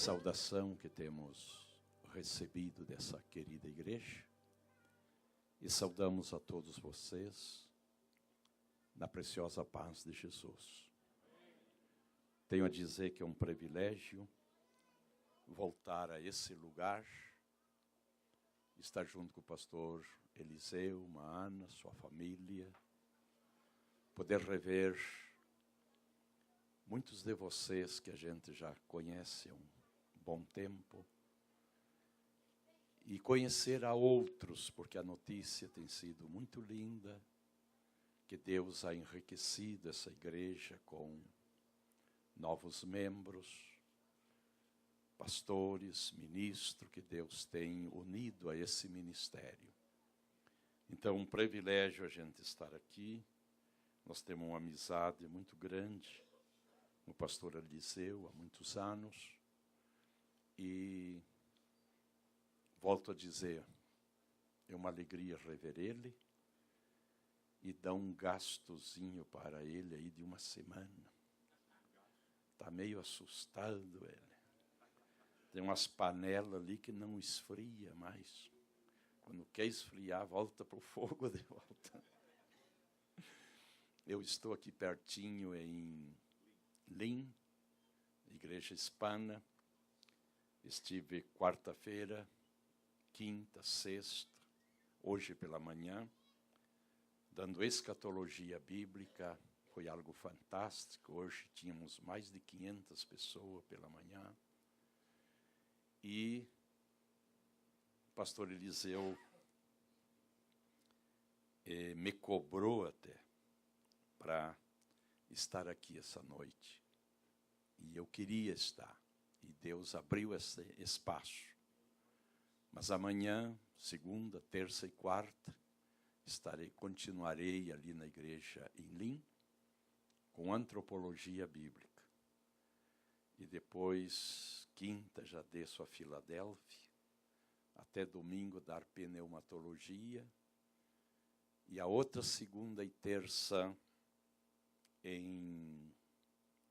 saudação que temos recebido dessa querida igreja e saudamos a todos vocês na preciosa paz de Jesus. Tenho a dizer que é um privilégio voltar a esse lugar, estar junto com o pastor Eliseu, Ana, sua família, poder rever muitos de vocês que a gente já conhece há um bom tempo e conhecer a outros, porque a notícia tem sido muito linda, que Deus ha enriquecido essa igreja com novos membros, pastores, ministros, que Deus tem unido a esse ministério. Então, um privilégio a gente estar aqui. Nós temos uma amizade muito grande com o pastor Eliseu há muitos anos. E volto a dizer, é uma alegria rever ele e dar um gastozinho para ele aí de uma semana. Está meio assustado ele. Tem umas panelas ali que não esfria mais. Quando quer esfriar, volta para o fogo de volta. Eu estou aqui pertinho em Lin, igreja hispana. Estive quarta-feira, quinta, sexta, hoje pela manhã, dando escatologia bíblica. Foi algo fantástico. Hoje tínhamos mais de 500 pessoas pela manhã. E o pastor Eliseu me cobrou até para estar aqui essa noite. E eu queria estar. E Deus abriu esse espaço. Mas amanhã, segunda, terça e quarta, continuarei ali na igreja em Lin, com antropologia bíblica. E depois, quinta, já desço a Filadélfia, até domingo dar pneumatologia, e a outra segunda e terça em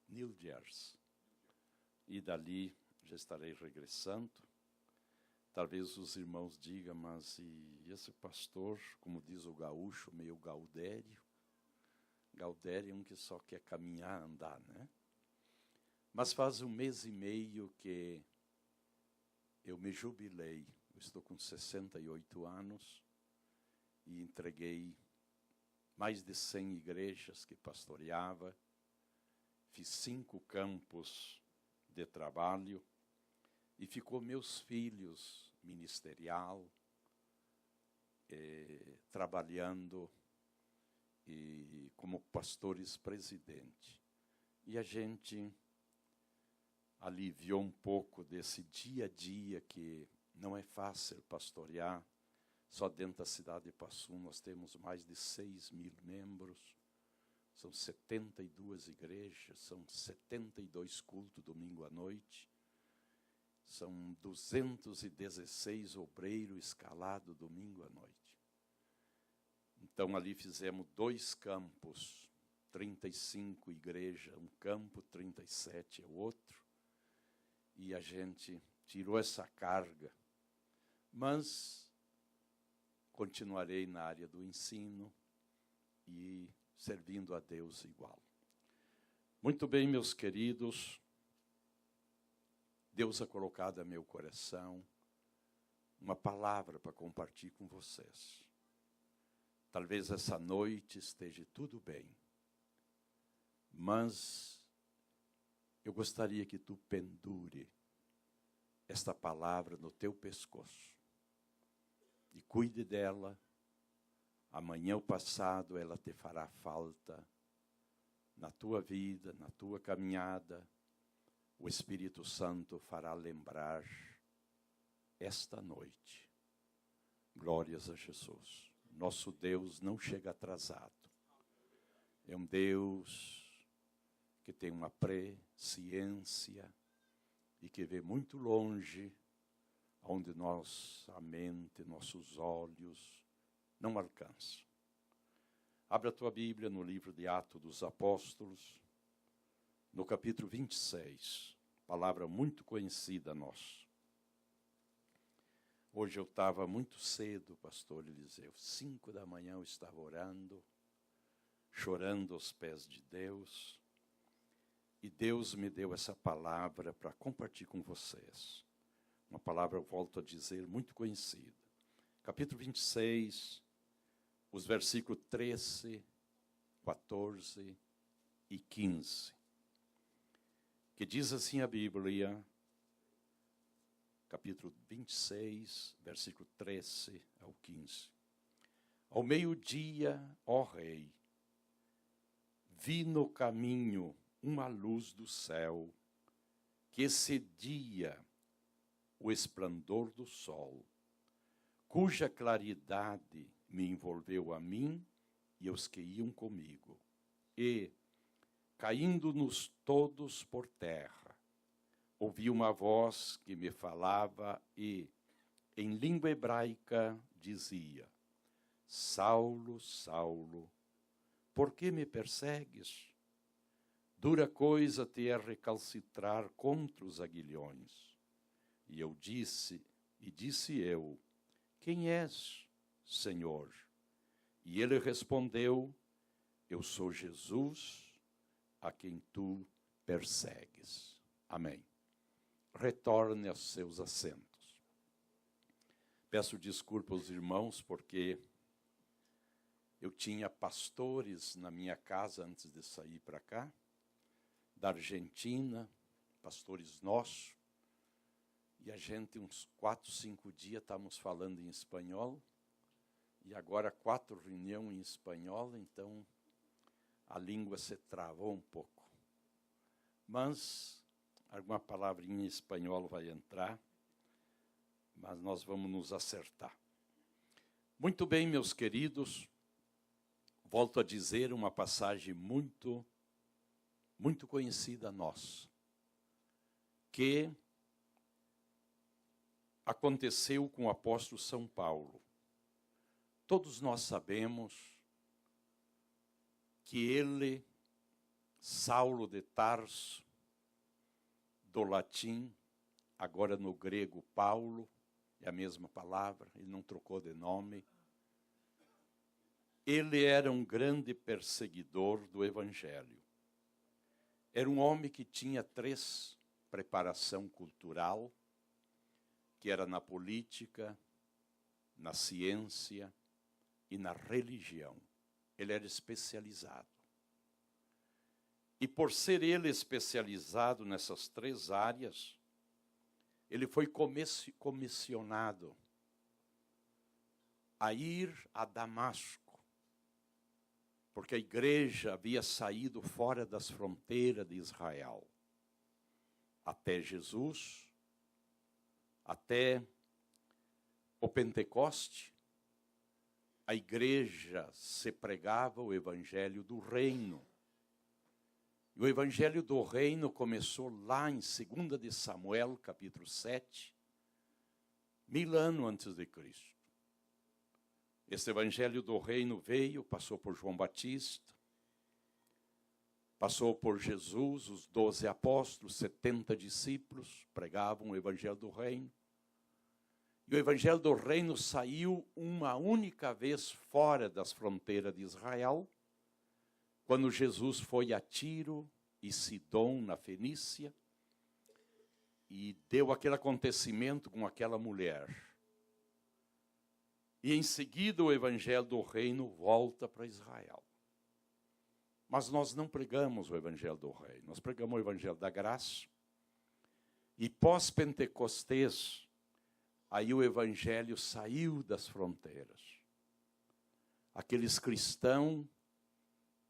New Jersey. E dali já estarei regressando. Talvez os irmãos digam, mas e esse pastor, como diz o gaúcho, meio gaudério? Gaudério é um que só quer caminhar, andar, né? Mas faz 1 mês e meio que eu me jubilei. Eu estou com 68 anos e entreguei mais de 100 igrejas que pastoreava. Fiz 5 campos de trabalho e ficou meus filhos ministerial, trabalhando e como pastores presidente. E a gente aliviou um pouco desse dia a dia que não é fácil pastorear. Só dentro da cidade de Passum nós temos mais de 6.000 membros. São 72 igrejas, são 72 cultos domingo à noite. São 216 obreiros escalados domingo à noite. Então ali fizemos 2 campos, 35 igrejas, um campo, 37 é o outro. E a gente tirou essa carga. Mas continuarei na área do ensino e servindo a Deus igual. Muito bem, meus queridos, Deus ha colocado no meu coração uma palavra para compartilhar com vocês. Talvez essa noite esteja tudo bem, mas eu gostaria que tu pendure esta palavra no teu pescoço e cuide dela. Amanhã ou passado ela te fará falta na tua vida, na tua caminhada. O Espírito Santo fará lembrar esta noite. Glórias a Jesus. Nosso Deus não chega atrasado. É um Deus que tem uma presciência e que vê muito longe, onde nossa mente, nossos olhos não alcançam. Abra a tua Bíblia no livro de Atos dos Apóstolos, no capítulo 26. palavra muito conhecida nossa. Hoje eu estava muito cedo, pastor Eliseu, 5 da manhã eu estava orando, chorando aos pés de Deus, e Deus me deu essa palavra para compartilhar com vocês. Uma palavra, eu volto a dizer, muito conhecida. Capítulo 26, os versículos 13, 14 e 15. Que diz assim a Bíblia, capítulo 26, versículo 13 ao 15. Ao meio-dia, ó rei, vi no caminho uma luz do céu que excedia o esplendor do sol, cuja claridade me envolveu a mim e os que iam comigo. E, caindo-nos todos por terra, ouvi uma voz que me falava e, em língua hebraica, dizia: Saulo, Saulo, por que me persegues? Dura coisa te é recalcitrar contra os aguilhões. E disse eu, quem és, Senhor? E ele respondeu, eu sou Jesus, a quem tu persegues. Amém. Retorne aos seus assentos. Peço desculpa aos irmãos, porque eu tinha pastores na minha casa antes de sair para cá, da Argentina, pastores nossos, e a gente, uns 4, 5 dias, estávamos falando em espanhol, e agora 4 reuniões em espanhol, então a língua se travou um pouco. Mas alguma palavrinha em espanhol vai entrar, mas nós vamos nos acertar. Muito bem, meus queridos, volto a dizer uma passagem muito conhecida nossa, que aconteceu com o apóstolo São Paulo. Todos nós sabemos que ele, Saulo de Tarso, do latim, agora no grego Paulo, é a mesma palavra, ele não trocou de nome. Ele era um grande perseguidor do Evangelho. Era um homem que tinha 3 preparação cultural, que era na política, na ciência e na religião. Ele era especializado. E por ser ele especializado nessas 3 áreas, ele foi comissionado a ir a Damasco, porque a igreja havia saído fora das fronteiras de Israel. Até Jesus, até o Pentecoste, a igreja se pregava o evangelho do reino. E o evangelho do reino começou lá em 2 de Samuel, capítulo 7, 1000 anos antes de Cristo. Esse evangelho do reino veio, passou por João Batista, passou por Jesus, os 12 apóstolos, 70 discípulos, pregavam o evangelho do reino. E o evangelho do reino saiu uma única vez fora das fronteiras de Israel, quando Jesus foi a Tiro e Sidom, na Fenícia, e deu aquele acontecimento com aquela mulher. E em seguida o evangelho do reino volta para Israel. Mas nós não pregamos o evangelho do reino, nós pregamos o evangelho da graça. E pós-Pentecostés, aí o evangelho saiu das fronteiras. Aqueles cristãos,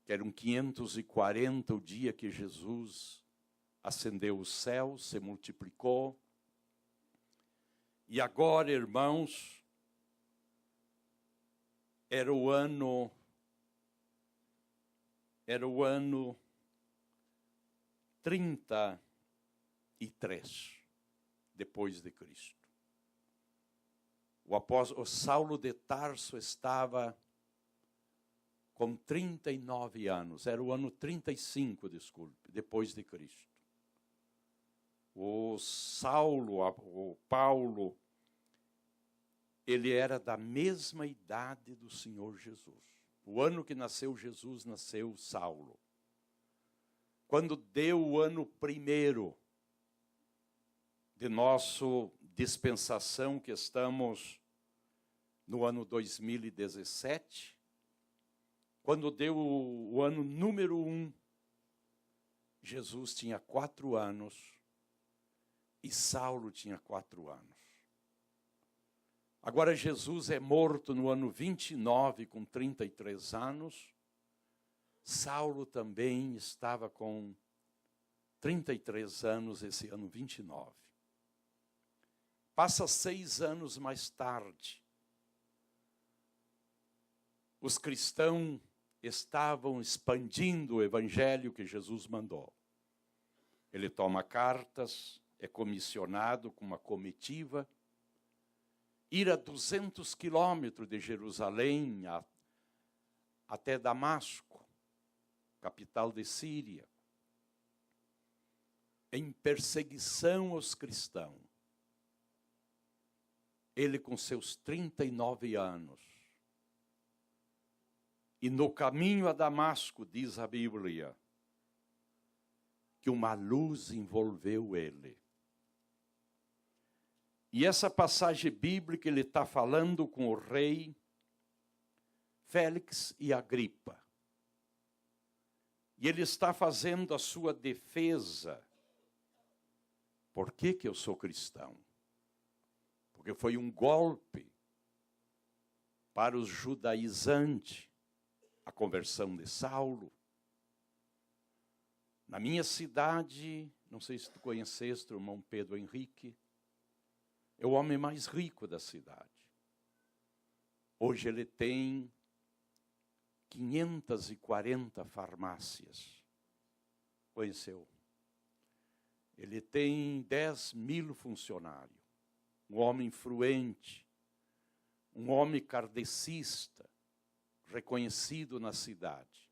que eram 540 o dia que Jesus ascendeu os céus, se multiplicou. E agora, irmãos, era o ano 33 depois de Cristo. O Saulo de Tarso estava com 39 anos, era o ano 35, desculpe, depois de Cristo. O Saulo, o Paulo, ele era da mesma idade do Senhor Jesus. O ano que nasceu Jesus, nasceu Saulo. Quando deu o ano primeiro de nossa dispensação, que estamos no ano 2017, quando deu o ano número 1, Jesus tinha 4 anos e Saulo tinha 4 anos. Agora Jesus é morto no ano 29, com 33 anos. Saulo também estava com 33 anos esse ano 29. Passa 6 anos mais tarde. Os cristãos estavam expandindo o evangelho que Jesus mandou. Ele toma cartas, é comissionado com uma comitiva, ir a 200 quilômetros de Jerusalém até Damasco, capital de Síria, em perseguição aos cristãos. Ele com seus 39 anos. E no caminho a Damasco, diz a Bíblia, que uma luz envolveu ele. E essa passagem bíblica, ele está falando com o rei Félix e Agripa. E ele está fazendo a sua defesa. Por que eu sou cristão? Porque foi um golpe para os judaizantes, a conversão de Saulo. Na minha cidade, não sei se tu conheceste o irmão Pedro Henrique, é o homem mais rico da cidade. Hoje ele tem 540 farmácias. Conheceu? Ele tem 10.000 funcionários. Um homem influente, um homem kardecista, reconhecido na cidade.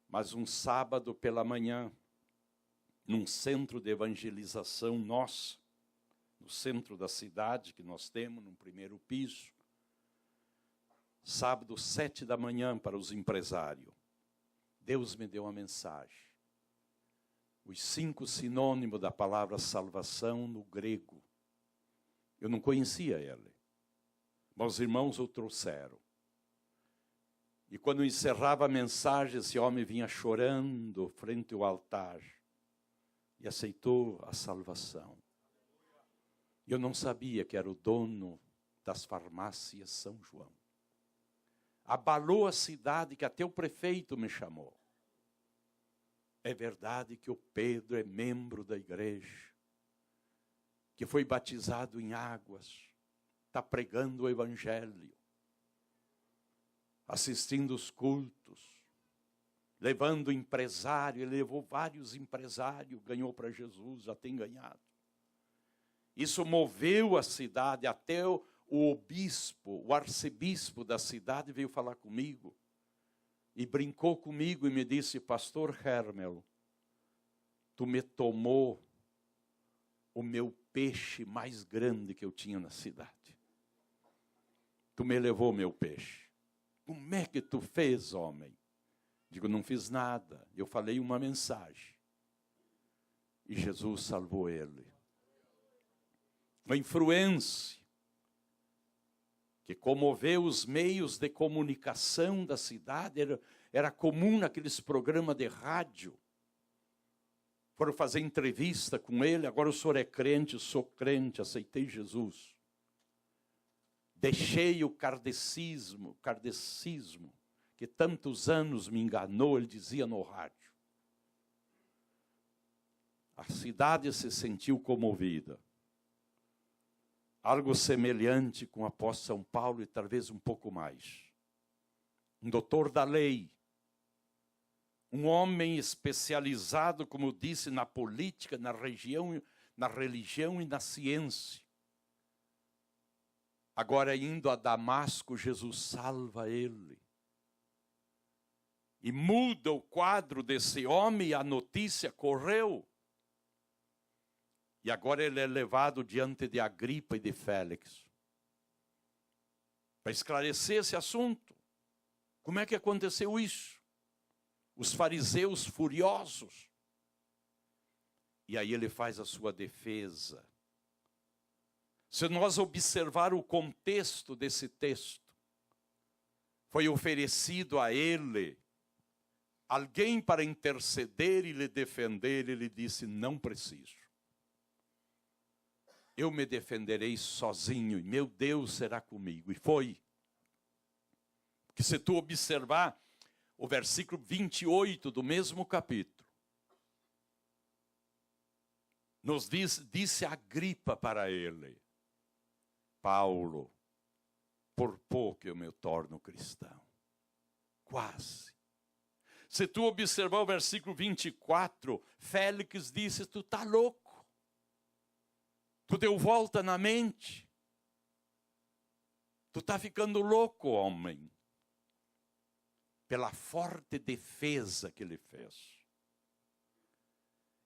Mas um sábado pela manhã, num centro de evangelização nosso, no centro da cidade que nós temos, no primeiro piso, sábado 7 da manhã para os empresários, Deus me deu uma mensagem. Os 5 sinônimos da palavra salvação no grego. Eu não conhecia ele, mas os irmãos o trouxeram. E quando encerrava a mensagem, esse homem vinha chorando frente ao altar e aceitou a salvação. Eu não sabia que era o dono das farmácias São João. Abalou a cidade, que até o prefeito me chamou. É verdade que o Pedro é membro da igreja, que foi batizado em águas, está pregando o evangelho, assistindo os cultos, levando empresário. Ele levou vários empresários, ganhou para Jesus, já tem ganhado. Isso moveu a cidade, até o bispo, o arcebispo da cidade veio falar comigo e brincou comigo e me disse: Pastor Hermel, tu me tomou o meu peixe mais grande que eu tinha na cidade. Tu me levou meu peixe. Como é que tu fez, homem? Digo, não fiz nada. Eu falei uma mensagem. E Jesus salvou ele. Uma influência que comoveu os meios de comunicação da cidade. Era comum naqueles programas de rádio. Foram fazer entrevista com ele. Agora o senhor é crente, eu sou crente, aceitei Jesus. Deixei o kardecismo, que tantos anos me enganou, ele dizia no rádio. A cidade se sentiu comovida. Algo semelhante com o apóstolo São Paulo e talvez um pouco mais. Um doutor da lei. Um homem especializado, como eu disse, na política, na religião e na ciência. Agora, indo a Damasco, Jesus salva ele. E muda o quadro desse homem e a notícia correu. E agora ele é levado diante de Agripa e de Félix para esclarecer esse assunto. Como é que aconteceu isso? Os fariseus furiosos. E aí ele faz a sua defesa. Se nós observar o contexto desse texto, foi oferecido a ele alguém para interceder e lhe defender. Ele disse, não preciso. Eu me defenderei sozinho, e meu Deus será comigo. E foi. Porque se tu observar o versículo 28 do mesmo capítulo, nos disse Agripa para ele, Paulo, por pouco eu me torno cristão. Quase. Se tu observar o versículo 24, Félix disse, tu está louco. Tu deu volta na mente. Tu está ficando louco, homem. Pela forte defesa que ele fez.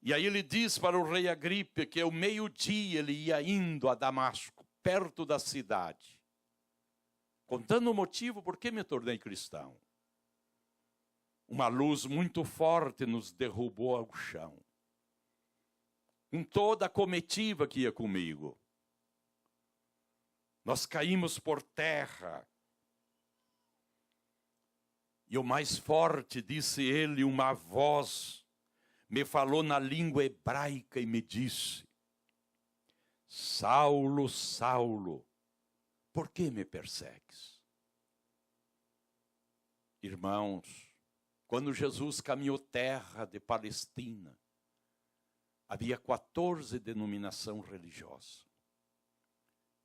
E aí ele diz para o rei Agripa que ao meio-dia ele ia indo a Damasco, perto da cidade, contando o motivo por que me tornei cristão. Uma luz muito forte nos derrubou ao chão. Com toda a comitiva que ia comigo. Nós caímos por terra. E o mais forte, disse ele, uma voz me falou na língua hebraica e me disse, Saulo, Saulo, por que me persegues? Irmãos, quando Jesus caminhou terra de Palestina, havia 14 denominações religiosas,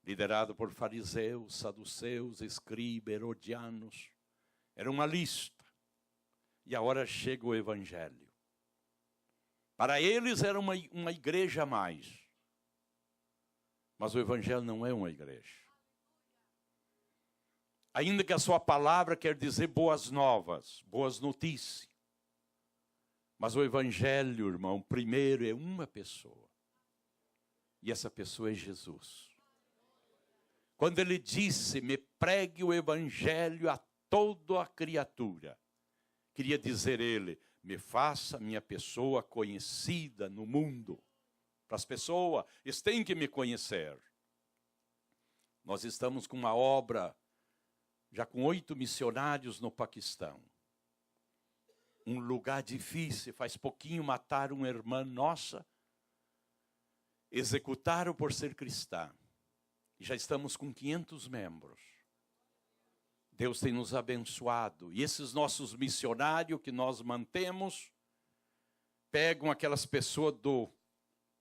liderado por fariseus, saduceus, escribas, herodianos. Era uma lista. E agora chega o evangelho. Para eles era uma igreja a mais. Mas o evangelho não é uma igreja. Ainda que a sua palavra quer dizer boas novas, boas notícias. Mas o evangelho, irmão, primeiro é uma pessoa. E essa pessoa é Jesus. Quando ele disse, me pregue o evangelho a toda a criatura. Queria dizer ele, me faça minha pessoa conhecida no mundo. Para as pessoas, eles têm que me conhecer. Nós estamos com uma obra, já com 8 missionários no Paquistão. Um lugar difícil, faz pouquinho mataram uma irmã nossa, executaram por ser cristã. E já estamos com 500 membros. Deus tem nos abençoado. E esses nossos missionários que nós mantemos, pegam aquelas pessoas do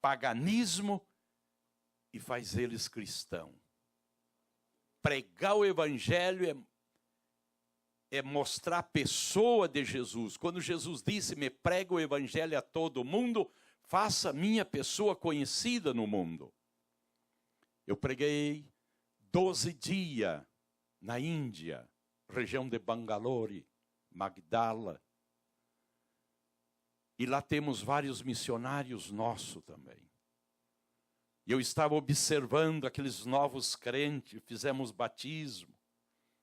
paganismo e faz eles cristãos. Pregar o evangelho é mostrar a pessoa de Jesus. Quando Jesus disse, me prega o evangelho a todo mundo, faça minha pessoa conhecida no mundo. Eu preguei 12 dias na Índia, região de Bangalore, Magdala. E lá temos vários missionários nossos também. E eu estava observando aqueles novos crentes, fizemos batismo,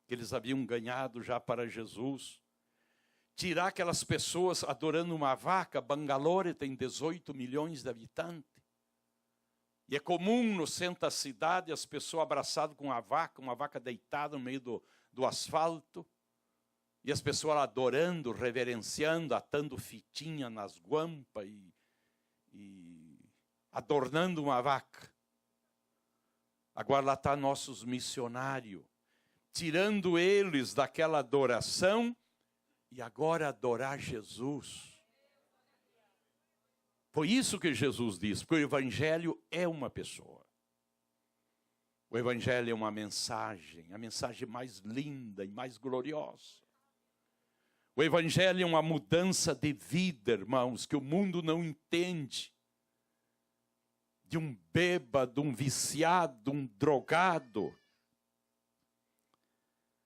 que eles haviam ganhado já para Jesus. Tirar aquelas pessoas adorando uma vaca. Bangalore tem 18 milhões de habitantes. E é comum no centro da cidade as pessoas abraçadas com uma vaca deitada no meio do asfalto. E as pessoas adorando, reverenciando, atando fitinha nas guampas e adornando uma vaca. Agora lá está nossos missionários, tirando eles daquela adoração e agora adorar Jesus. Foi isso que Jesus disse, porque o evangelho é uma pessoa. O evangelho é uma mensagem, a mensagem mais linda e mais gloriosa. O evangelho é uma mudança de vida, irmãos, que o mundo não entende. De um bêbado, um viciado, um drogado.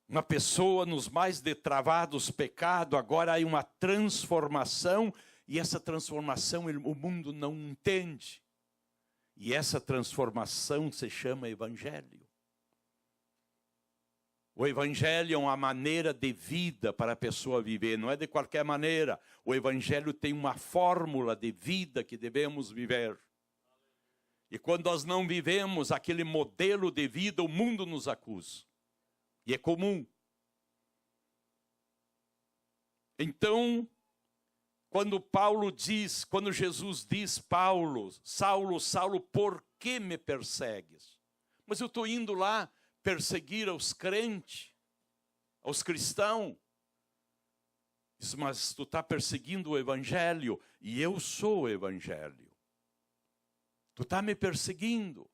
Uma pessoa nos mais detravados pecados, agora há uma transformação, e essa transformação o mundo não entende. E essa transformação se chama Evangelho. O Evangelho é uma maneira de vida para a pessoa viver, não é de qualquer maneira. O Evangelho tem uma fórmula de vida que devemos viver. E quando nós não vivemos aquele modelo de vida, o mundo nos acusa. E é comum. Então, quando Jesus diz, Paulo, Saulo, Saulo, por que me persegues? Mas eu estou indo lá perseguir aos crentes, aos cristãos. Diz, mas tu está perseguindo o Evangelho, e eu sou o Evangelho. Tu está me perseguindo,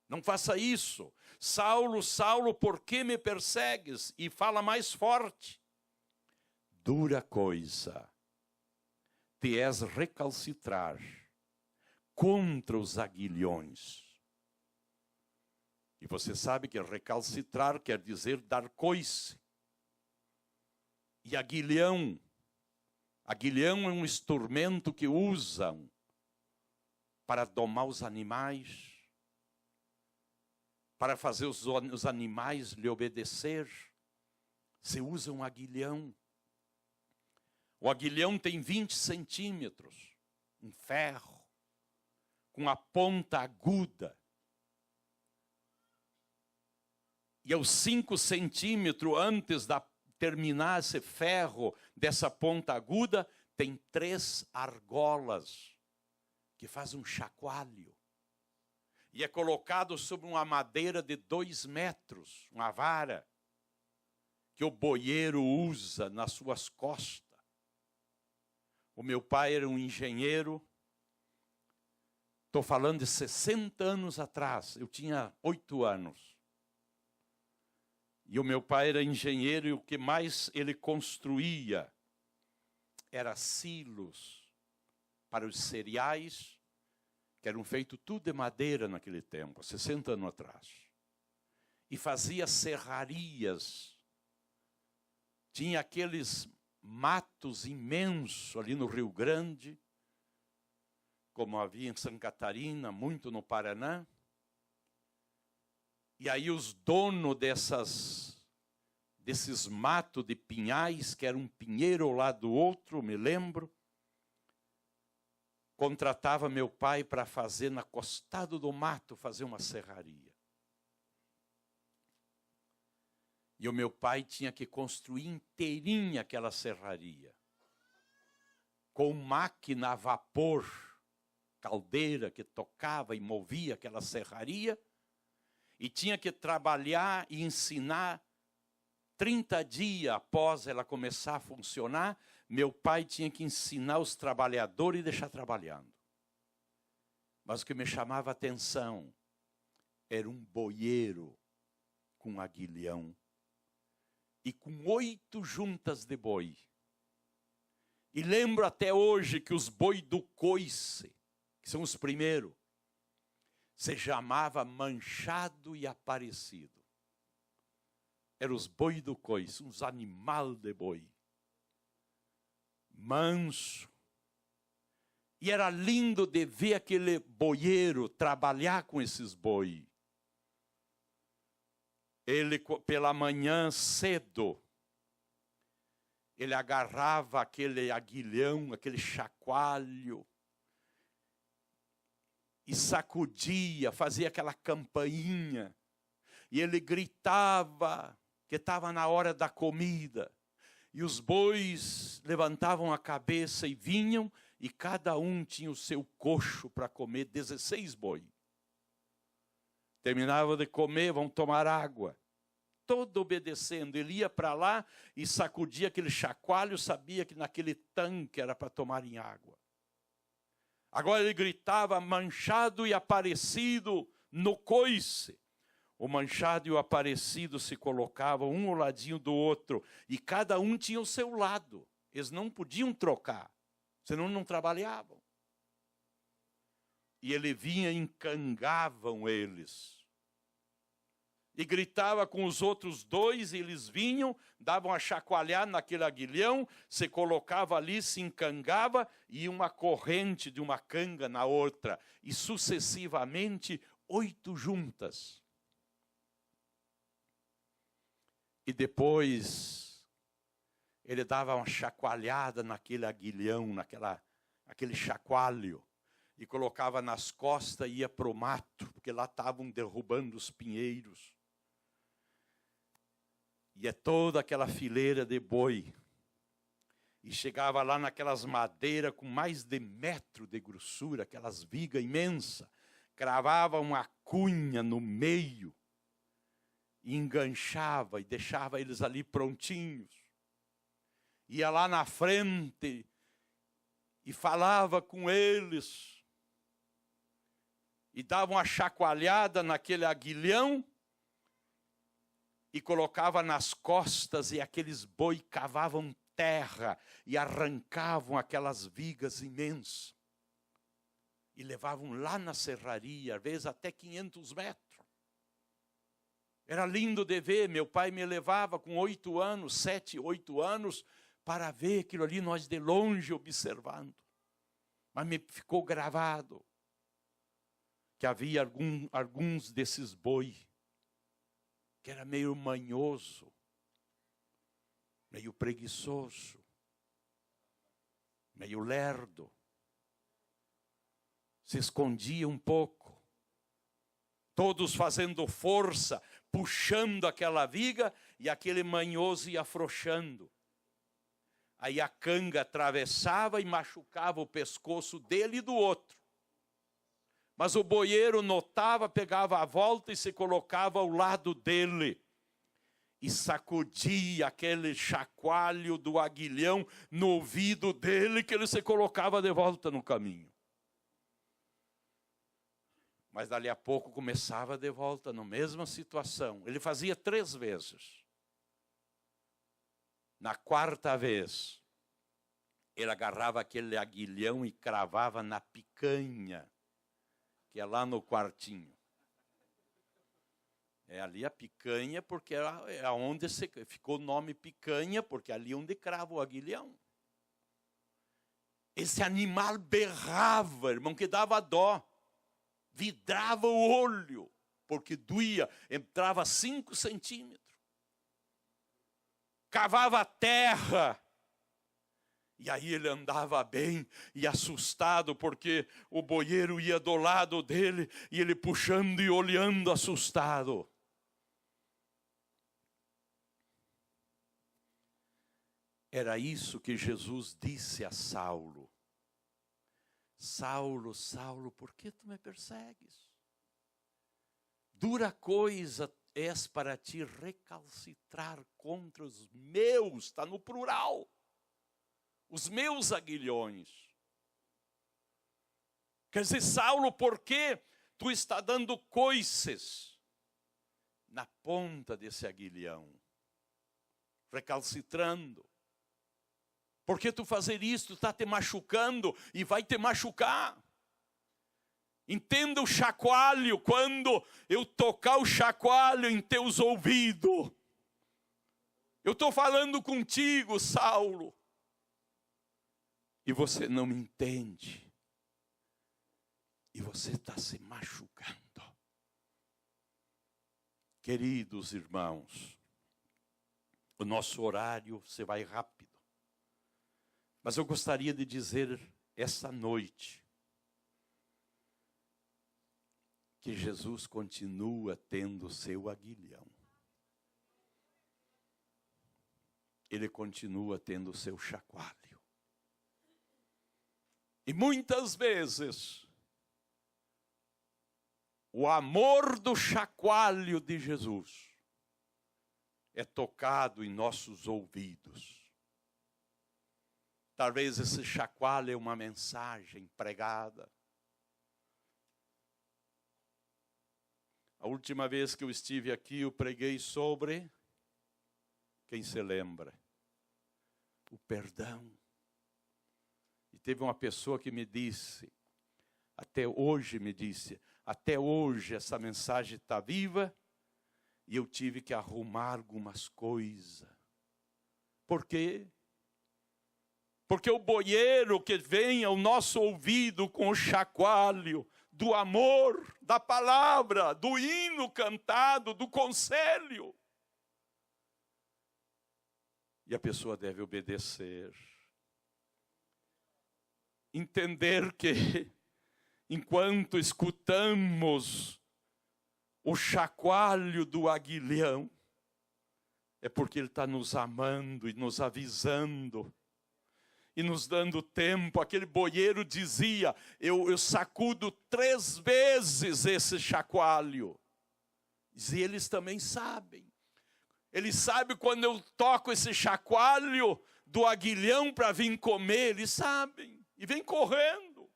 não faça isso. Saulo, Saulo, por que me persegues? E fala mais forte. Dura coisa te és recalcitrar contra os aguilhões. E você sabe que recalcitrar quer dizer dar coice. E aguilhão é um instrumento que usam para domar os animais, para fazer os animais lhe obedecer. Se usa um aguilhão. O aguilhão tem 20 centímetros, um ferro, com a ponta aguda. E aos 5 centímetros, antes de terminar esse ferro, dessa ponta aguda, tem 3 argolas, que faz um chacoalho. E é colocado sobre uma madeira de 2 metros, uma vara, que o boieiro usa nas suas costas. O meu pai era um engenheiro. Estou falando de 60 anos atrás. Eu tinha 8 anos. E o meu pai era engenheiro e o que mais ele construía era silos para os cereais, que eram feitos tudo de madeira naquele tempo, 60 anos atrás. E fazia serrarias. Tinha aqueles matos imensos ali no Rio Grande, como havia em Santa Catarina, muito no Paraná. E aí os donos desses matos de pinhais, que era um pinheiro ao lado do outro, me lembro, contratava meu pai para fazer na costado do mato, fazer uma serraria. E o meu pai tinha que construir inteirinha aquela serraria, com máquina a vapor, caldeira que tocava e movia aquela serraria, e tinha que trabalhar e ensinar 30 dias após ela começar a funcionar. Meu pai tinha que ensinar os trabalhadores e deixar trabalhando. Mas o que me chamava a atenção era um boieiro com aguilhão e com 8 juntas de boi. E lembro até hoje que os boi do coice, que são os primeiros, se chamava Manchado e Aparecido. Eram os boi do coice, uns animal de boi. Manso. E era lindo de ver aquele boieiro trabalhar com esses boi. Ele, pela manhã cedo, ele agarrava aquele aguilhão, aquele chacoalho, e sacudia, fazia aquela campainha, e ele gritava que estava na hora da comida. E os bois levantavam a cabeça e vinham, e cada um tinha o seu coxo para comer, 16 boi. Terminava de comer, vão tomar água. Todo obedecendo, ele ia para lá e sacudia aquele chacoalho, sabia que naquele tanque era para tomarem água. Agora ele gritava, Manchado e Aparecido no coice. O Manchado e o Aparecido se colocavam um ao ladinho do outro, e cada um tinha o seu lado. Eles não podiam trocar, senão não trabalhavam. E ele vinha e encangavam eles. e gritava com os outros dois, e eles vinham, davam a chacoalhada naquele aguilhão, se colocava ali, se encangava, e uma corrente de uma canga na outra, e sucessivamente 8 juntas. E depois ele dava uma chacoalhada naquele aguilhão, aquele chacoalho, e colocava nas costas e ia para o mato, porque lá estavam derrubando os pinheiros. E é toda aquela fileira de boi. E chegava lá naquelas madeiras com mais de 1 metro de grossura, aquelas vigas imensas. Cravava uma cunha no meio. E enganchava e deixava eles ali prontinhos. Ia lá na frente e falava com eles. E dava uma chacoalhada naquele aguilhão. E colocava nas costas, e aqueles boi cavavam terra e arrancavam aquelas vigas imensas. E levavam lá na serraria, às vezes até 500 metros. Era lindo de ver. Meu pai me levava com 8 anos, 7, 8 anos, para ver aquilo ali, nós de longe observando. Mas me ficou gravado que havia alguns desses boi que era meio manhoso, meio preguiçoso, meio lerdo. Se escondia um pouco. Todos fazendo força, puxando aquela viga, e aquele manhoso ia afrouxando. Aí a canga atravessava e machucava o pescoço dele e do outro. Mas o boieiro notava, pegava a volta e se colocava ao lado dele. E sacudia aquele chacoalho do aguilhão no ouvido dele, que ele se colocava de volta no caminho. Mas dali a pouco começava de volta na mesma situação. Ele fazia 3 vezes. Na 4ª vez, ele agarrava aquele aguilhão e cravava na picanha, que é lá no quartinho. É ali a picanha, porque é onde ficou o nome picanha, porque é ali onde crava o aguilhão. Esse animal berrava, irmão, que dava dó. Vidrava o olho, porque doía, entrava 5 centímetros. Cavava a terra. E aí ele andava bem e assustado, porque o boieiro ia do lado dele e ele puxando e olhando assustado. Era isso que Jesus disse a Saulo. Saulo, Saulo, por que tu me persegues? Dura coisa és para ti recalcitrar contra os meus, está no plural. Os meus aguilhões. Quer dizer, Saulo, por que tu está dando coices na ponta desse aguilhão? Recalcitrando. Por que tu fazer isso? Tu está te machucando e vai te machucar. Entenda o chacoalho, quando eu tocar o chacoalho em teus ouvidos. Eu estou falando contigo, Saulo. E você não me entende. E você está se machucando. Queridos irmãos, o nosso horário se vai rápido. Mas eu gostaria de dizer essa noite que Jesus continua tendo o seu aguilhão. Ele continua tendo o seu chacoalho. E muitas vezes, o amor do chacoalho de Jesus é tocado em nossos ouvidos. Talvez esse chacoalho é uma mensagem pregada. A última vez que eu estive aqui, eu preguei sobre, quem se lembra? O perdão. E teve uma pessoa que me disse, até hoje essa mensagem está viva, E eu tive que arrumar algumas coisas. Por quê? Porque o boieiro que vem ao nosso ouvido com o chacoalho do amor, da palavra, do hino cantado, do conselho. E a pessoa deve obedecer. Entender que, enquanto escutamos o chacoalho do aguilhão, é porque ele está nos amando e nos avisando e nos dando tempo. Aquele boieiro dizia, eu sacudo 3 vezes esse chacoalho. E eles também sabem. Eles sabem quando eu toco esse chacoalho do aguilhão para vir comer, eles sabem. E vem correndo.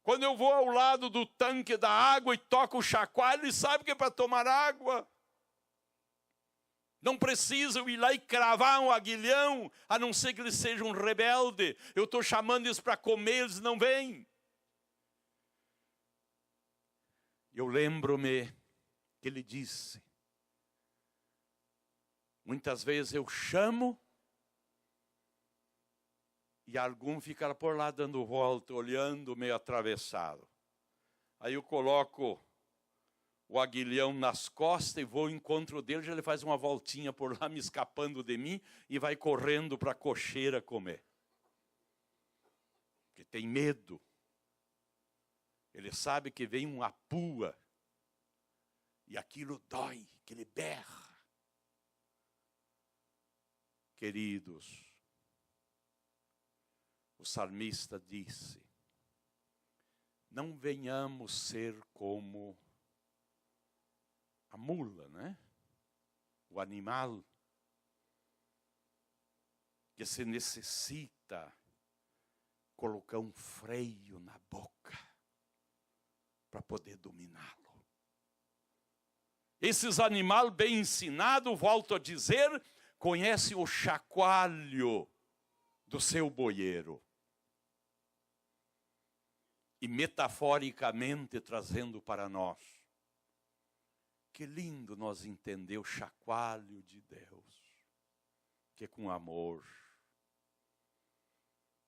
Quando eu vou ao lado do tanque da água e toco o chacoalho, eles sabem que é para tomar água. Não precisam ir lá e cravar um aguilhão, a não ser que eles sejam rebeldes. Eu estou chamando eles para comer, eles não vêm. Eu lembro-me que ele disse, muitas vezes eu chamo, e algum fica por lá dando volta, olhando meio atravessado. Aí eu coloco o aguilhão nas costas e vou ao encontro dele, já ele faz uma voltinha por lá, me escapando de mim, e vai correndo para a cocheira comer. Porque tem medo. Ele sabe que vem uma pua, e aquilo dói, que ele berra. Queridos, o salmista disse, não venhamos ser como a mula, né? O animal que se necessita colocar um freio na boca para poder dominá-lo. Esses animais bem ensinados, volto a dizer, conhecem o chacoalho do seu boieiro. E metaforicamente trazendo para nós, que lindo nós entender o chacoalho de Deus, que é com amor.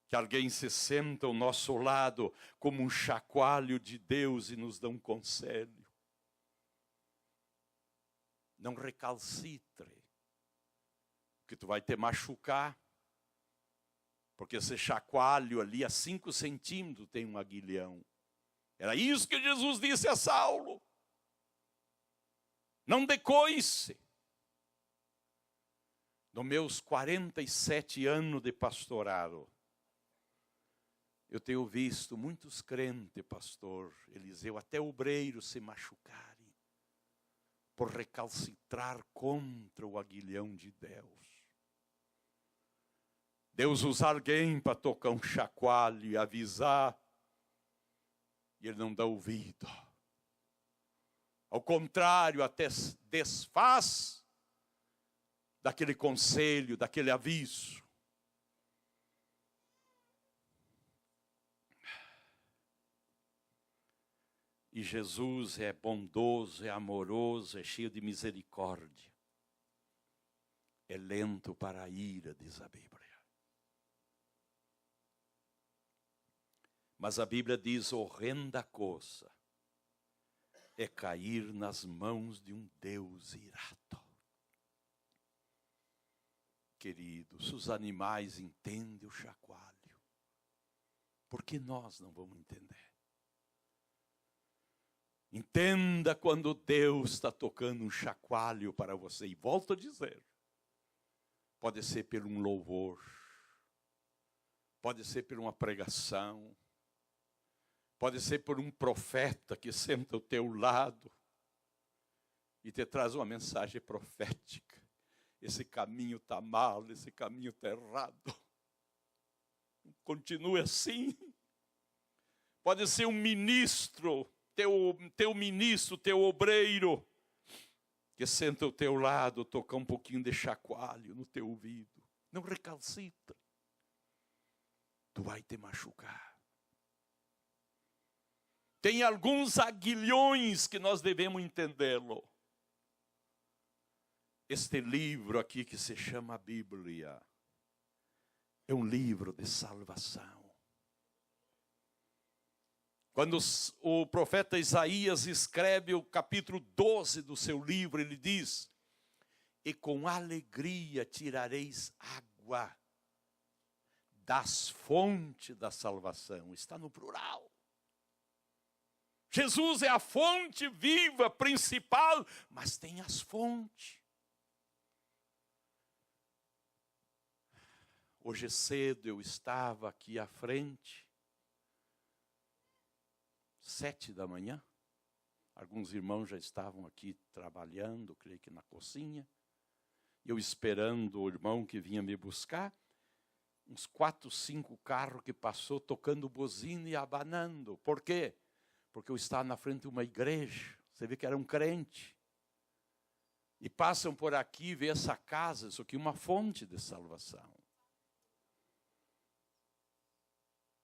Que alguém se senta ao nosso lado como um chacoalho de Deus e nos dá um conselho. Não recalcitre, que tu vai te machucar. Porque esse chacoalho ali a 5 centímetros tem um aguilhão. Era isso que Jesus disse a Saulo. Não decoice. Nos meus 47 anos de pastorado, eu tenho visto muitos crentes, pastor Eliseu, até obreiros se machucarem por recalcitrar contra o aguilhão de Deus. Deus usa alguém para tocar um chacoalho e avisar, e ele não dá ouvido. Ao contrário, até desfaz daquele conselho, daquele aviso. E Jesus é bondoso, é amoroso, é cheio de misericórdia. É lento para a ira, diz a Bíblia. Mas a Bíblia diz, horrenda coisa é cair nas mãos de um Deus irado. Queridos, os animais entendem o chacoalho. Por que nós não vamos entender? Entenda quando Deus está tocando um chacoalho para você. E volto a dizer, pode ser por um louvor, pode ser por uma pregação, pode ser por um profeta que senta ao teu lado e te traz uma mensagem profética. Esse caminho está mal, esse caminho está errado. Continue assim. Pode ser um ministro, teu ministro, teu obreiro, que senta ao teu lado, tocar um pouquinho de chacoalho no teu ouvido. Não recalcita. Tu vai te machucar. Tem alguns aguilhões que nós devemos entendê-lo. este livro aqui que se chama Bíblia é um livro de salvação. Quando o profeta Isaías escreve o capítulo 12 do seu livro, ele diz: e com alegria tirareis água das fontes da salvação. Está no plural. Jesus é a fonte viva, principal, mas tem as fontes. Hoje cedo eu estava aqui à frente, 7 da manhã. Alguns irmãos já estavam aqui trabalhando, creio que na cozinha. Eu esperando o irmão que vinha me buscar. Uns 4, 5 carros que passou tocando buzina e abanando. Por quê? Porque eu estava na frente de uma igreja. Você vê que era um crente. E passam por aqui, vê essa casa, isso aqui é uma fonte de salvação.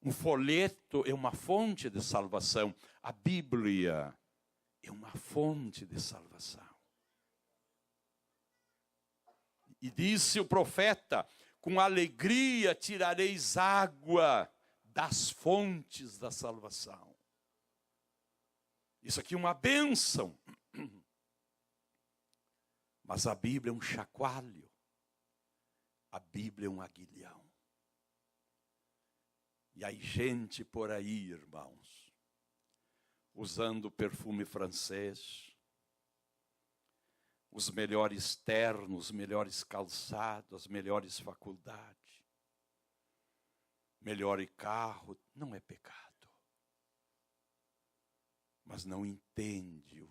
Um folheto é uma fonte de salvação. A Bíblia é uma fonte de salvação. E disse o profeta: com alegria tirareis água das fontes da salvação. Isso aqui é uma bênção. Mas a Bíblia é um chacoalho. A Bíblia é um aguilhão. E aí gente por aí, irmãos, usando perfume francês, os melhores ternos, os melhores calçados, as melhores faculdades, melhor carro, não é pecado. Mas não entende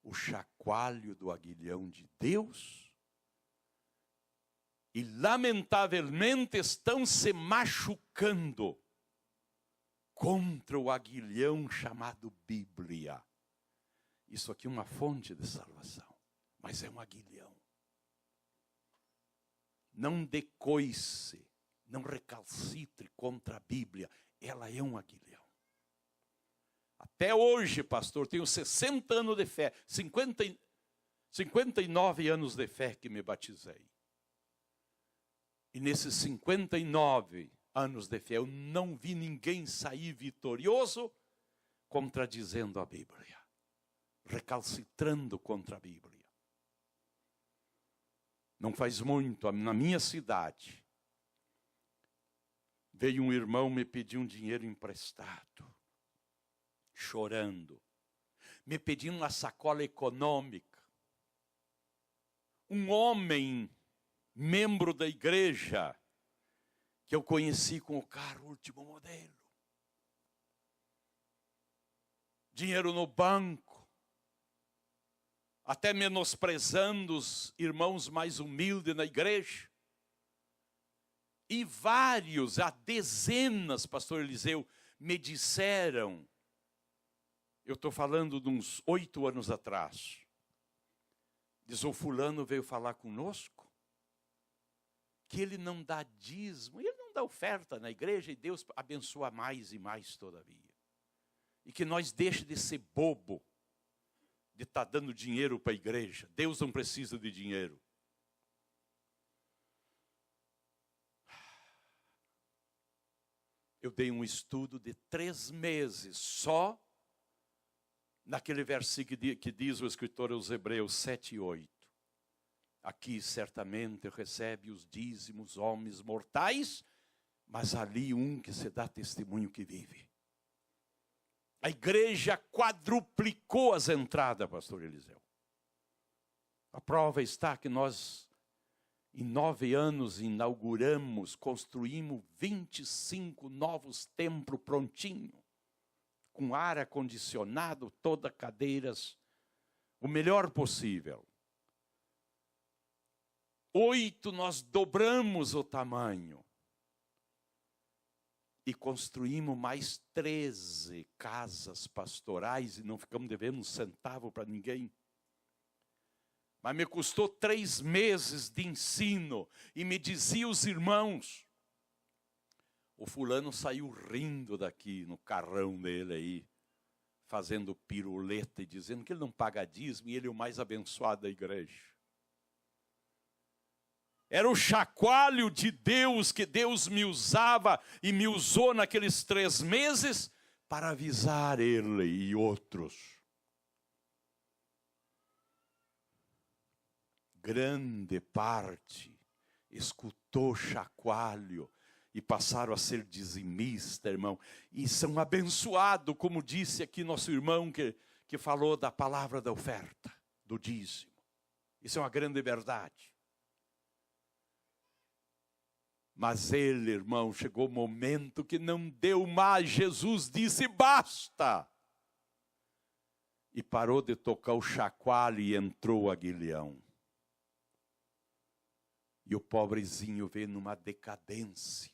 o chacoalho do aguilhão de Deus. E lamentavelmente estão se machucando contra o aguilhão chamado Bíblia. Isso aqui é uma fonte de salvação, mas é um aguilhão. Não decoice, não recalcitre contra a Bíblia, ela é um aguilhão. Até hoje, pastor, tenho 60 anos de fé, 59 anos de fé que me batizei. E nesses 59 anos de fé, eu não vi ninguém sair vitorioso contradizendo a Bíblia, recalcitrando contra a Bíblia. Não faz muito, na minha cidade, veio um irmão me pedir um dinheiro emprestado, chorando, me pedindo uma sacola econômica. Um homem, membro da igreja, que eu conheci com o carro último modelo. Dinheiro no banco, até menosprezando os irmãos mais humildes na igreja. E vários, há dezenas, pastor Eliseu, me disseram, eu estou falando de uns 8 anos atrás, diz, o fulano veio falar conosco, que ele não dá dízimo, ele não dá oferta na igreja e Deus abençoa mais e mais todavia. E que nós deixe de ser bobo, de estar dando dinheiro para a igreja. Deus não precisa de dinheiro. Eu dei um estudo de 3 meses só naquele versículo que diz o escritor aos Hebreus 7 e 8. Aqui certamente recebe os dízimos homens mortais, mas ali um que se dá testemunho que vive. A igreja quadruplicou as entradas, pastor Eliseu. A prova está que nós, em 9 anos, inauguramos, construímos 25 novos templos prontinhos, com ar acondicionado, todas cadeiras, o melhor possível. 8, nós dobramos o tamanho. E construímos mais 13 casas pastorais e não ficamos devendo um centavo para ninguém. Mas me custou 3 meses de ensino. E me diziam os irmãos, o fulano saiu rindo daqui no carrão dele aí, fazendo piruleta e dizendo que ele não paga dízimo e ele é o mais abençoado da igreja. Era o chacoalho de Deus, que Deus me usava e me usou naqueles 3 meses para avisar ele e outros. Grande parte escutou chacoalho e passaram a ser dizimista, irmão. E são abençoados, como disse aqui nosso irmão que falou da palavra da oferta, do dízimo. Isso é uma grande verdade. Mas ele, irmão, chegou o momento que não deu mais. Jesus disse, basta. E parou de tocar o chacoalho e entrou o aguilhão. E o pobrezinho veio numa decadência.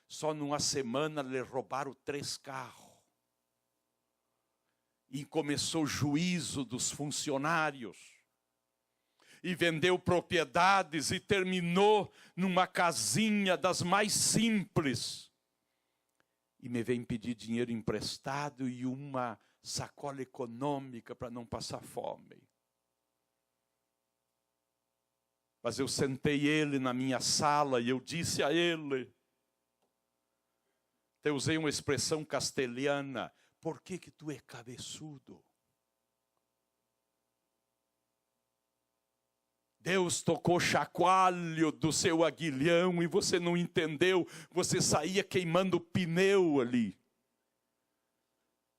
Só numa semana lhe roubaram 3 carros. E começou o juízo dos funcionários. E vendeu propriedades e terminou numa casinha das mais simples. E me vem pedir dinheiro emprestado e uma sacola econômica para não passar fome. Mas eu sentei ele na minha sala e eu disse a ele, eu usei uma expressão castelhana, por que tu é cabeçudo? Deus tocou chacoalho do seu aguilhão e você não entendeu. Você saía queimando pneu ali.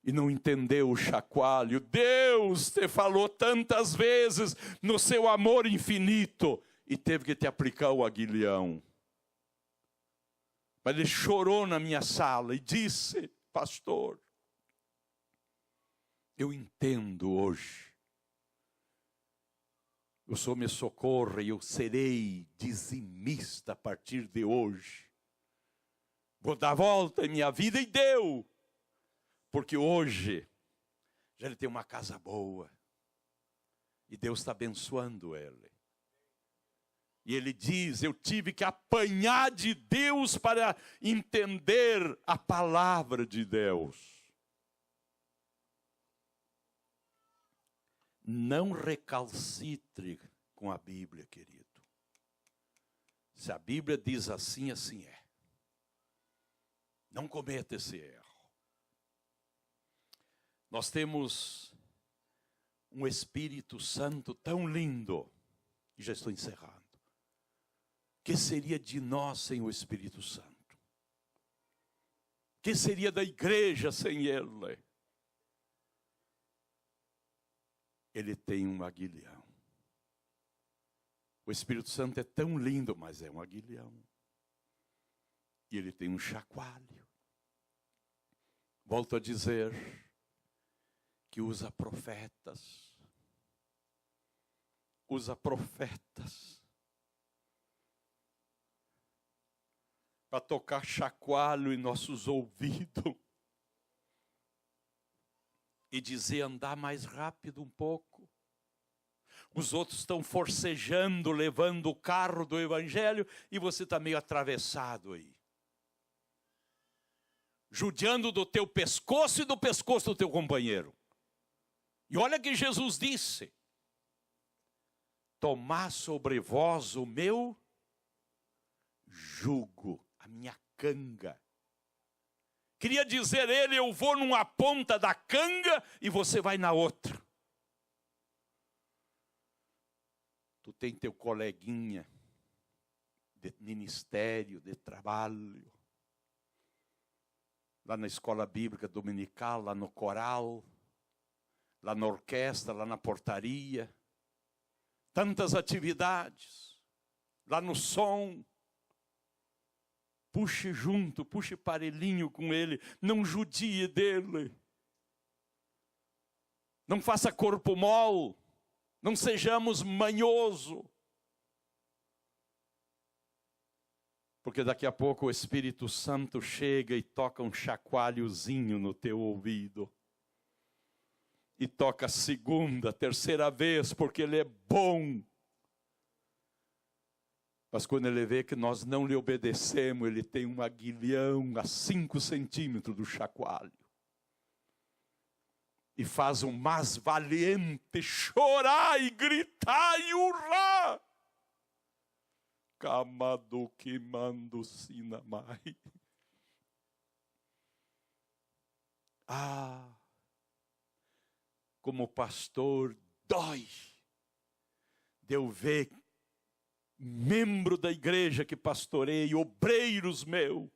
E não entendeu o chacoalho. Deus te falou tantas vezes no seu amor infinito. E teve que te aplicar o aguilhão. Mas ele chorou na minha sala e disse, pastor, eu entendo hoje. O Senhor me socorra e eu serei dizimista a partir de hoje. Vou dar volta em minha vida e deu. Porque hoje, já ele tem uma casa boa. E Deus está abençoando ele. E ele diz, eu tive que apanhar de Deus para entender a palavra de Deus. Não recalcitre com a Bíblia, querido. Se a Bíblia diz assim, assim é. Não cometa esse erro. Nós temos um Espírito Santo tão lindo. E já estou encerrando. Que seria de nós sem o Espírito Santo? Que seria da igreja sem Ele? Ele tem um aguilhão. O Espírito Santo é tão lindo, mas é um aguilhão. E ele tem um chacoalho. Volto a dizer que usa profetas. Usa profetas. Para tocar chacoalho em nossos ouvidos. E dizer, andar mais rápido um pouco. Os outros estão forcejando, levando o carro do evangelho, e você está meio atravessado aí. Judiando do teu pescoço e do pescoço do teu companheiro. E olha que Jesus disse, tomar sobre vós o meu jugo, a minha canga. Queria dizer ele, eu vou numa ponta da canga e você vai na outra. Tu tem teu coleguinha de ministério, de trabalho, lá na escola bíblica dominical, lá no coral, lá na orquestra, lá na portaria, tantas atividades, lá no som. Puxe junto, puxe parelhinho com ele, não judie dele. Não faça corpo mole, não sejamos manhoso. Porque daqui a pouco o Espírito Santo chega e toca um chacoalhozinho no teu ouvido. E toca a segunda, terceira vez, porque ele é bom. Mas quando ele vê que nós não lhe obedecemos, ele tem um aguilhão a 5 centímetros do chacoalho. E faz o mais valente chorar e gritar e urrar. Camado queimando sinamai. Ah, como pastor, dói de eu ver membro da igreja que pastorei, obreiros meu,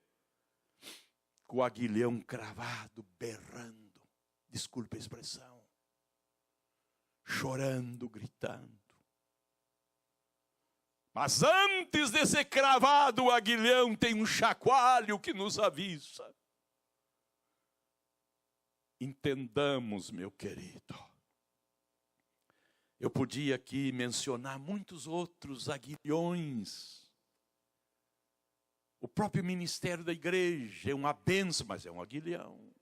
com o aguilhão cravado, berrando, desculpe a expressão, chorando, gritando. Mas antes de ser cravado o aguilhão, tem um chacoalho que nos avisa. Entendamos, meu querido. Eu podia aqui mencionar muitos outros aguilhões. O próprio ministério da igreja é uma bênção, mas é um aguilhão.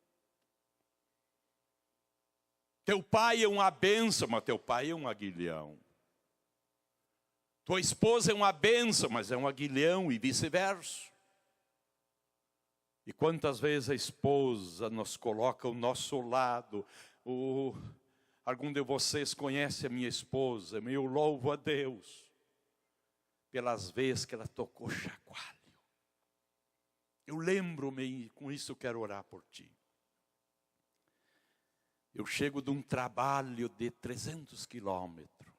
Teu pai é uma bênção, mas teu pai é um aguilhão. Tua esposa é uma bênção, mas é um aguilhão, e vice-versa. E quantas vezes a esposa nos coloca ao nosso lado. Algum de vocês conhece a minha esposa, eu louvo a Deus pelas vezes que ela tocou chacoalho. Eu lembro-me, com isso eu quero orar por ti. Eu chego de um trabalho de 300 quilômetros.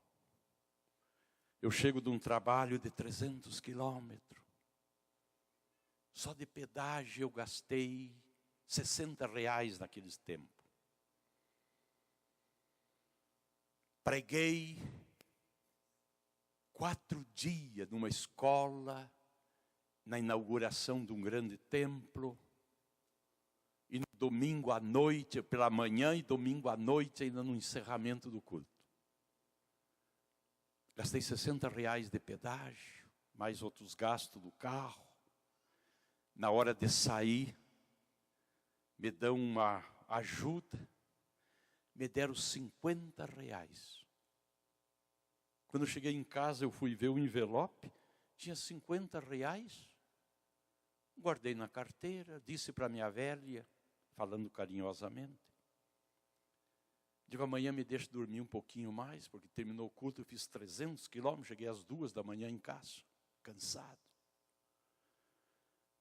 Só de pedágio eu gastei R$60 naqueles tempos. Preguei 4 dias numa escola, na inauguração de um grande templo. E no domingo à noite, pela manhã e domingo à noite, ainda no encerramento do culto. Gastei R$60 de pedágio, mais outros gastos do carro. Na hora de sair, me dão uma ajuda, me deram R$50. Quando eu cheguei em casa, eu fui ver o envelope, tinha R$50. Guardei na carteira, disse para minha velha, falando carinhosamente. Digo, amanhã me deixe dormir um pouquinho mais, porque terminou o culto, eu fiz 300 quilômetros, cheguei às 2 da manhã em casa, cansado.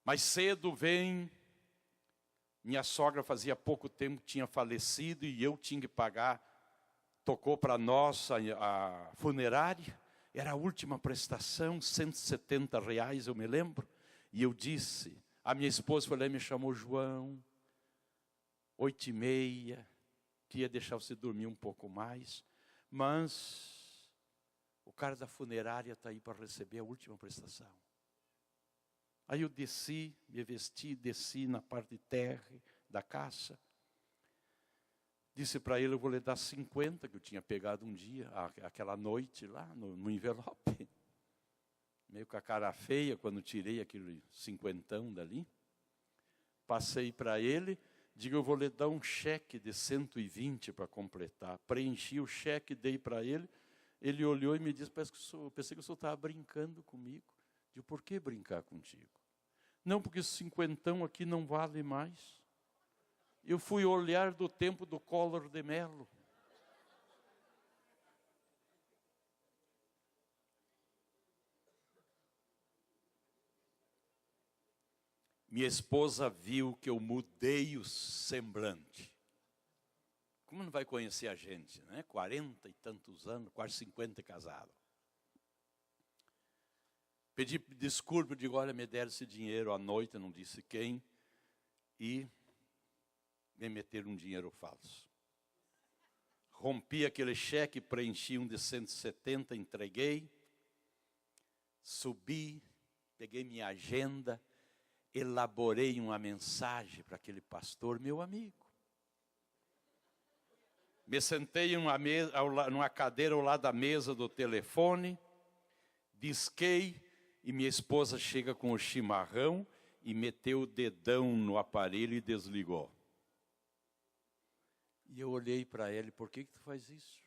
Mais cedo vem, minha sogra fazia pouco tempo que tinha falecido e eu tinha que pagar, tocou para nós a funerária, era a última prestação, R$170, eu me lembro. E eu disse, a minha esposa foi lá e me chamou, João, 8h30, queria deixar você dormir um pouco mais, mas o cara da funerária está aí para receber a última prestação. Aí eu desci, me vesti, desci na parte de terra da casa. Disse para ele, eu vou lhe dar 50, que eu tinha pegado um dia, aquela noite lá no envelope. Meio com a cara feia, quando tirei aquele 50 dali. Passei para ele, digo, eu vou lhe dar um cheque de 120 para completar. Preenchi o cheque, dei para ele. Ele olhou e me disse, pensei que o senhor estava brincando comigo. Digo, por que brincar contigo? Não, porque esse 50 aqui não vale mais. Eu fui olhar do tempo do Collor de Mello. Minha esposa viu que eu mudei o semblante. Como não vai conhecer a gente, né? 40 e tantos anos, quase 50 casado. Pedi desculpa, digo, olha, me deram esse dinheiro à noite, não disse quem, e me meteram um dinheiro falso. Rompi aquele cheque, preenchi um de 170, entreguei, subi, peguei minha agenda, elaborei uma mensagem para aquele pastor, meu amigo. Me sentei numa cadeira ao lado da mesa do telefone, disquei, e minha esposa chega com o chimarrão e meteu o dedão no aparelho e desligou. E eu olhei para ele, por que tu faz isso?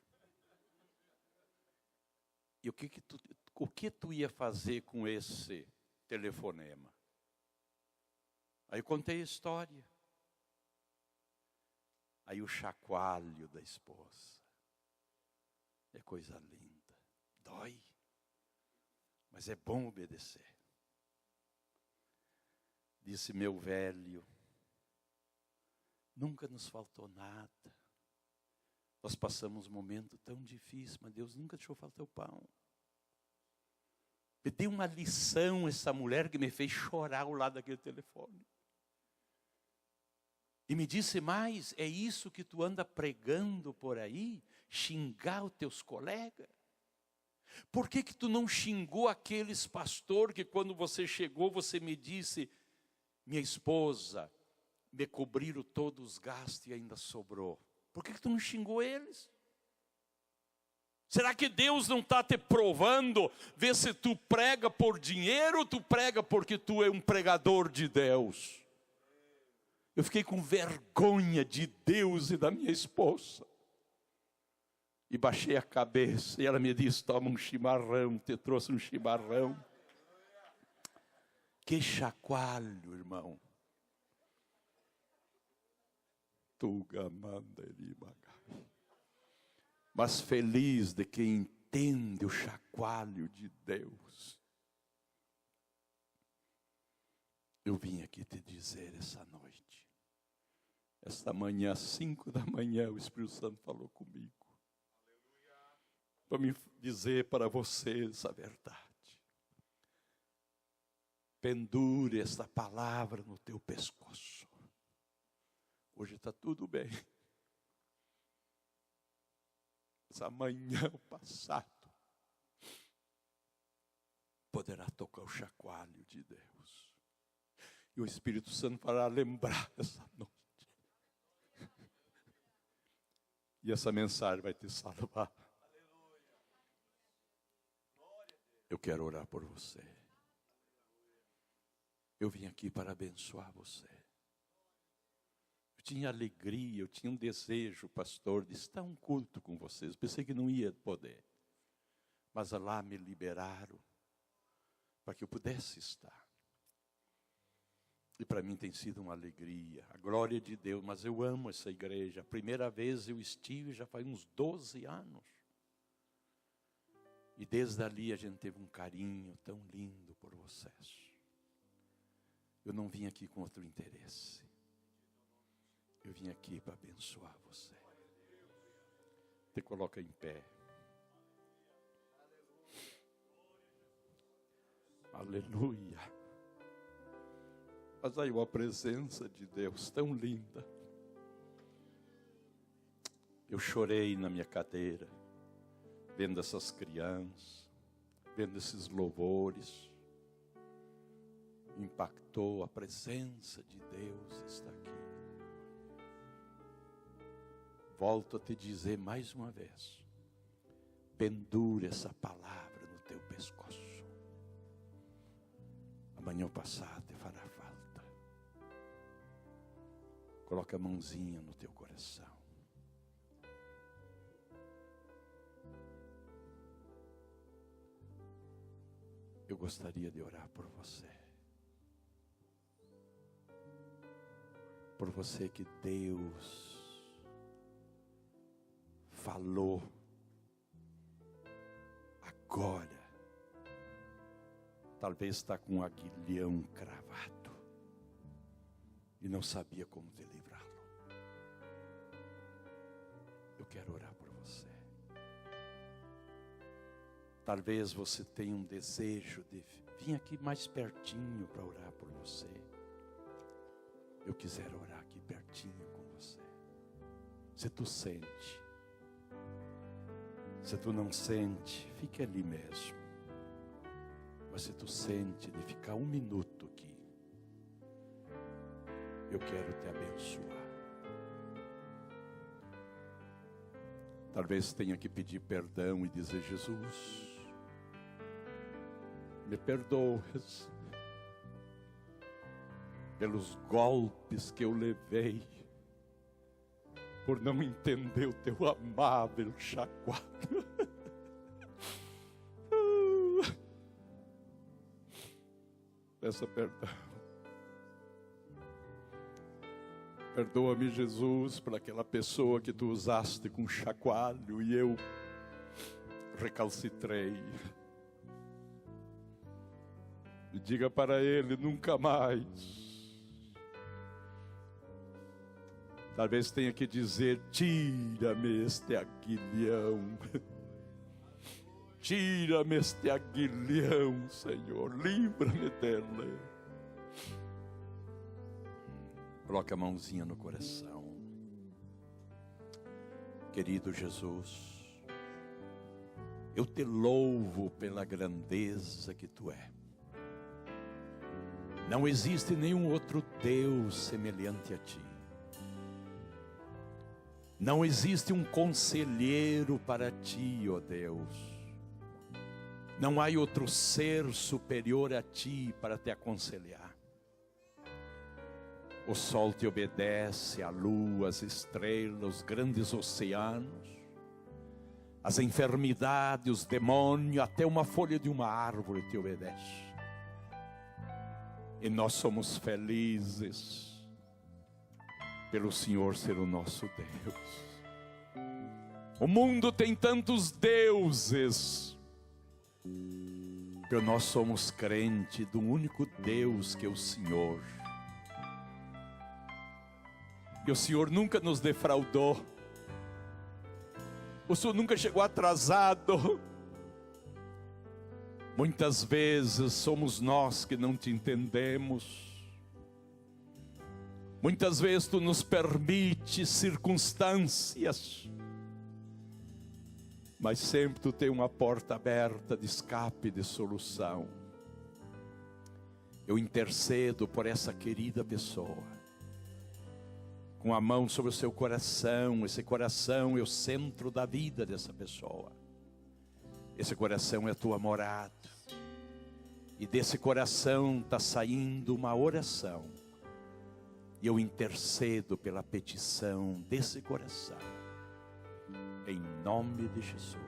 E o que tu ia fazer com esse telefonema? Aí eu contei a história. Aí o chacoalho da esposa. É coisa linda. Dói. Mas é bom obedecer. Disse meu velho, nunca nos faltou nada. Nós passamos um momento tão difícil, mas Deus nunca deixou faltar o pão. Me deu uma lição essa mulher que me fez chorar ao lado daquele telefone. E me disse mais, é isso que tu anda pregando por aí? Xingar os teus colegas? Por que tu não xingou aqueles pastores que quando você chegou, você me disse, minha esposa, me cobriram todos os gastos e ainda sobrou? Por que tu não xingou eles? Será que Deus não está te provando, ver se tu prega por dinheiro ou tu prega porque tu é um pregador de Deus? Eu fiquei com vergonha de Deus e da minha esposa. E baixei a cabeça e ela me disse, toma um chimarrão, te trouxe um chimarrão. Que chacoalho, irmão. Mas feliz de quem entende o chacoalho de Deus. Eu vim aqui te dizer essa noite. Esta manhã, às 5 da manhã, o Espírito Santo falou comigo. Para me dizer para vocês a verdade. Pendure esta palavra no teu pescoço. Hoje está tudo bem. Mas amanhã o passado poderá tocar o chacoalho de Deus. E o Espírito Santo fará lembrar essa noite. E essa mensagem vai te salvar. Eu quero orar por você. Eu vim aqui para abençoar você. Eu tinha alegria, eu tinha um desejo, pastor, de estar um culto com vocês. Pensei que não ia poder. Mas lá me liberaram para que eu pudesse estar. E para mim tem sido uma alegria, a glória de Deus. Mas eu amo essa igreja. A primeira vez eu estive já faz uns 12 anos. E desde ali a gente teve um carinho tão lindo por vocês. Eu não vim aqui com outro interesse. Eu vim aqui para abençoar você. Te coloca em pé. Aleluia. Mas aí uma presença de Deus tão linda. Eu chorei na minha cadeira, vendo essas crianças, vendo esses louvores. Impactou, a presença de Deus está aqui. Volto a te dizer mais uma vez, pendure essa palavra no teu pescoço. Amanhã ou passado te fará falta. Coloca a mãozinha no teu coração. Eu gostaria de orar por você. Por você que Deus falou agora. Talvez está com um aguilhão cravado e não sabia como te livrá-lo. Eu quero orar por você. Talvez você tenha um desejo de vir aqui mais pertinho para orar por você. Eu quiser orar aqui pertinho com você. Se tu sente. Se tu não sente, fique ali mesmo. Mas se tu sente de ficar 1 minuto aqui, eu quero te abençoar. Talvez tenha que pedir perdão e dizer, Jesus, me perdoes pelos golpes que eu levei, por não entender o teu amável chacoalho. Peça perdão. Perdoa-me, Jesus, por aquela pessoa que tu usaste com chacoalho e eu recalcitrei. E diga para ele: nunca mais. Talvez tenha que dizer: tira-me este aguilhão. Tira-me este aguilhão, Senhor. Livra-me dele. Coloca a mãozinha no coração. Querido Jesus, eu te louvo pela grandeza que tu é. Não existe nenhum outro Deus semelhante a ti. Não existe um conselheiro para ti, ó Deus. Não há outro ser superior a ti para te aconselhar. O sol te obedece, a lua, as estrelas, os grandes oceanos, as enfermidades, os demônios, até uma folha de uma árvore te obedece. E nós somos felizes pelo Senhor ser o nosso Deus. O mundo tem tantos deuses, que nós somos crentes do único Deus que é o Senhor. E o Senhor nunca nos defraudou. O Senhor nunca chegou atrasado. Muitas vezes somos nós que não te entendemos. Muitas vezes tu nos permite circunstâncias, mas sempre tu tem uma porta aberta de escape, de solução. Eu intercedo por essa querida pessoa, com a mão sobre o seu coração. Esse coração é o centro da vida dessa pessoa. Esse coração é a tua morada. E desse coração está saindo uma oração. E eu intercedo pela petição desse coração, em nome de Jesus.